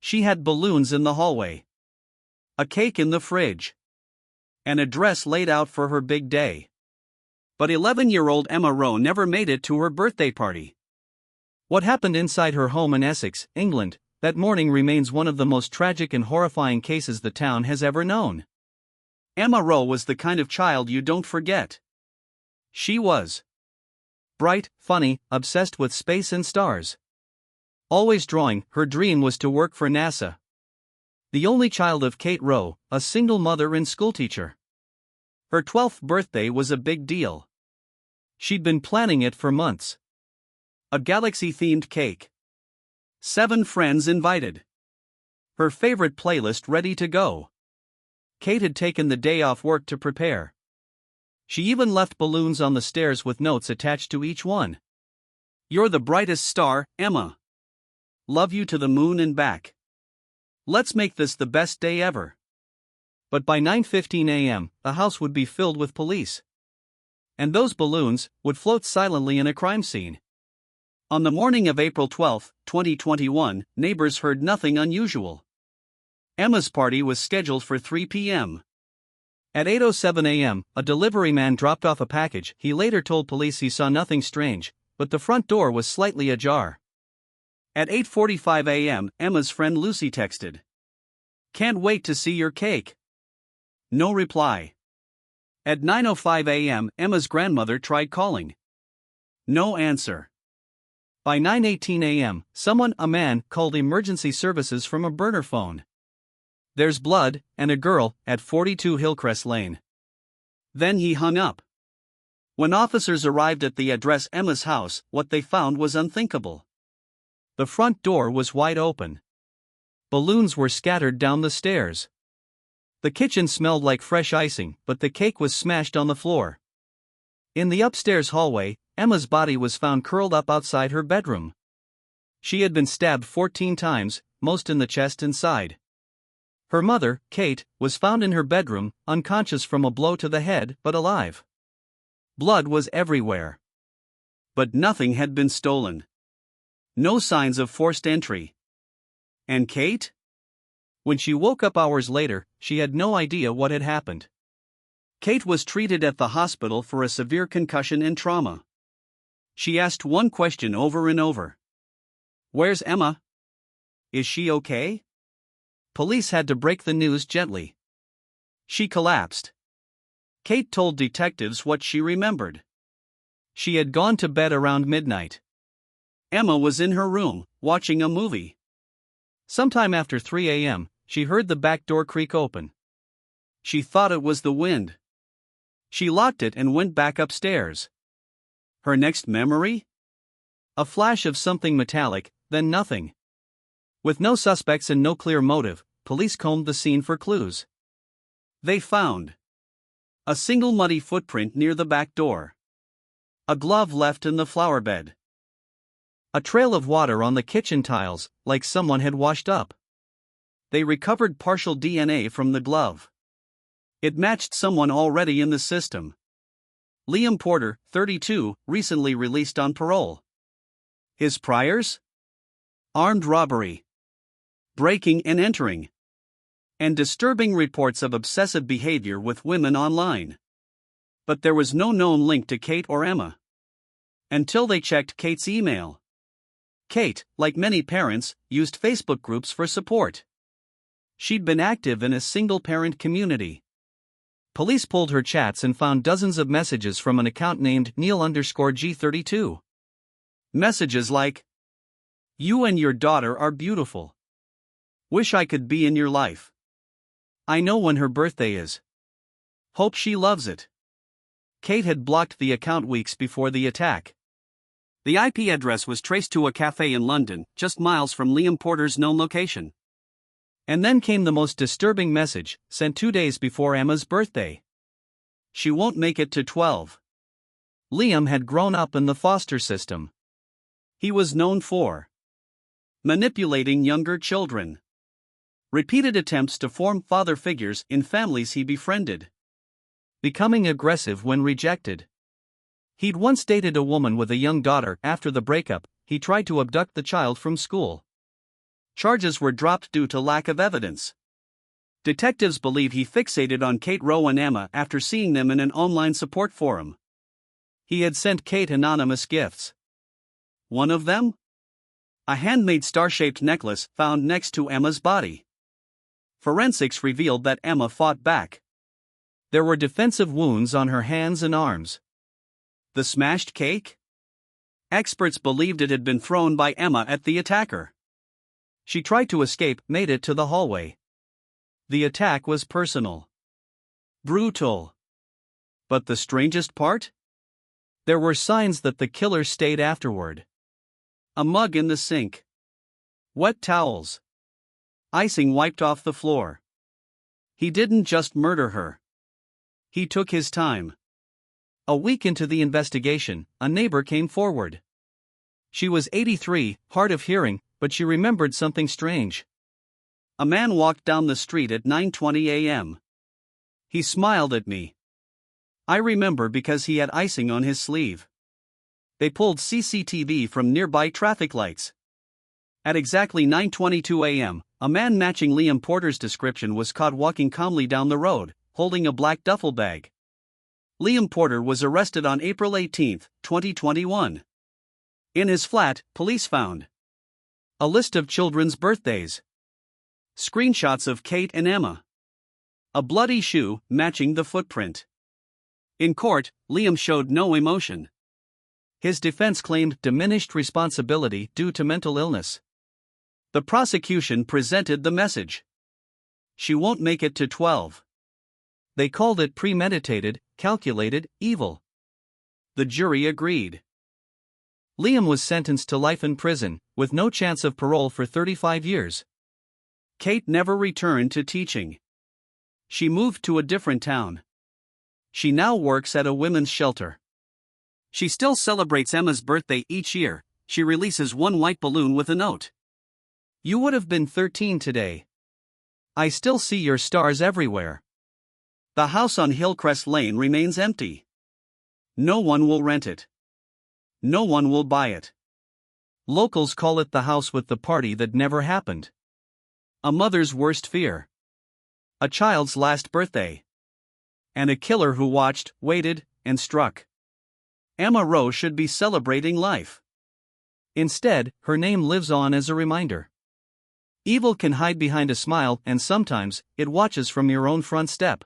She had balloons in the hallway, a cake in the fridge, and a dress laid out for her big day. But 11-year-old Emma Rowe never made it to her birthday party. What happened inside her home in Essex, England, that morning remains one of the most tragic and horrifying cases the town has ever known. Emma Rowe was the kind of child you don't forget. She was bright, funny, obsessed with space and stars. Always drawing, her dream was to work for NASA. The only child of Kate Rowe, a single mother and schoolteacher. Her 12th birthday was a big deal. She'd been planning it for months. A galaxy-themed cake. 7 friends invited. Her favorite playlist ready to go. Kate had taken the day off work to prepare. She even left balloons on the stairs with notes attached to each one. "You're the brightest star, Emma. Love you to the moon and back. Let's make this the best day ever." But by 9:15 a.m., the house would be filled with police. And those balloons would float silently in a crime scene. On the morning of April 12, 2021, neighbors heard nothing unusual. Emma's party was scheduled for 3 p.m. At 8:07 a.m., a delivery man dropped off a package. He later told police he saw nothing strange, but the front door was slightly ajar. At 8:45 a.m., Emma's friend Lucy texted, "Can't wait to see your cake." No reply. At 9:05 a.m., Emma's grandmother tried calling. No answer. By 9:18 a.m., a man, called emergency services from a burner phone. "There's blood, and a girl, at 42 Hillcrest Lane." Then he hung up. When officers arrived at the address Emma's house, what they found was unthinkable. The front door was wide open. Balloons were scattered down the stairs. The kitchen smelled like fresh icing, but the cake was smashed on the floor. In the upstairs hallway, Emma's body was found curled up outside her bedroom. She had been stabbed 14 times, most in the chest and side. Her mother, Kate, was found in her bedroom, unconscious from a blow to the head, but alive. Blood was everywhere. But nothing had been stolen. No signs of forced entry. And Kate? When she woke up hours later, she had no idea what had happened. Kate was treated at the hospital for a severe concussion and trauma. She asked one question over and over. "Where's Emma? Is she okay?" Police had to break the news gently. She collapsed. Kate told detectives what she remembered. She had gone to bed around midnight. Emma was in her room, watching a movie. Sometime after 3 a.m., she heard the back door creak open. She thought it was the wind. She locked it and went back upstairs. Her next memory? A flash of something metallic, then nothing. With no suspects and no clear motive, police combed the scene for clues. They found a single muddy footprint near the back door. A glove left in the flower bed. A trail of water on the kitchen tiles, like someone had washed up. They recovered partial DNA from the glove. It matched someone already in the system. Liam Porter, 32, recently released on parole. His priors? Armed robbery, breaking and entering, and disturbing reports of obsessive behavior with women online. But there was no known link to Kate or Emma. Until they checked Kate's email. Kate, like many parents, used Facebook groups for support. She'd been active in a single-parent community. Police pulled her chats and found dozens of messages from an account named Neil_G32. Messages like, "You and your daughter are beautiful. Wish I could be in your life. I know when her birthday is. Hope she loves it." Kate had blocked the account weeks before the attack. The IP address was traced to a cafe in London, just miles from Liam Porter's known location. And then came the most disturbing message, sent 2 days before Emma's birthday. She won't make it to 12. Liam had grown up in the foster system. He was known for manipulating younger children. Repeated attempts to form father figures in families he befriended. Becoming aggressive when rejected. He'd once dated a woman with a young daughter. After the breakup, he tried to abduct the child from school. Charges were dropped due to lack of evidence. Detectives believe he fixated on Kate, Rowe, and Emma after seeing them in an online support forum. He had sent Kate anonymous gifts. One of them? A handmade star-shaped necklace found next to Emma's body. Forensics revealed that Emma fought back. There were defensive wounds on her hands and arms. The smashed cake? Experts believed it had been thrown by Emma at the attacker. She tried to escape, made it to the hallway. The attack was personal. Brutal. But the strangest part? There were signs that the killer stayed afterward. A mug in the sink. Wet towels. Icing wiped off the floor. He didn't just murder her. He took his time. A week into the investigation, a neighbor came forward. She was 83, hard of hearing, but she remembered something strange. A man walked down the street at 9:20 a.m. He smiled at me. I remember because he had icing on his sleeve. They pulled CCTV from nearby traffic lights. At exactly 9:22 a.m., a man matching Liam Porter's description was caught walking calmly down the road, holding a black duffel bag. Liam Porter was arrested on April 18, 2021. In his flat, police found a list of children's birthdays, screenshots of Kate and Emma, a bloody shoe matching the footprint. In court, Liam showed no emotion. His defense claimed diminished responsibility due to mental illness. The prosecution presented the message: she won't make it to 12. They called it premeditated, calculated, evil. The jury agreed. Liam was sentenced to life in prison, with no chance of parole for 35 years. Kate never returned to teaching. She moved to a different town. She now works at a women's shelter. She still celebrates Emma's birthday each year. She releases one white balloon with a note. You would have been 13 today. I still see your stars everywhere. The house on Hillcrest Lane remains empty. No one will rent it. No one will buy it. Locals call it the house with the party that never happened. A mother's worst fear. A child's last birthday. And a killer who watched, waited, and struck. Emma Rowe should be celebrating life. Instead, her name lives on as a reminder. Evil can hide behind a smile, and sometimes, it watches from your own front step.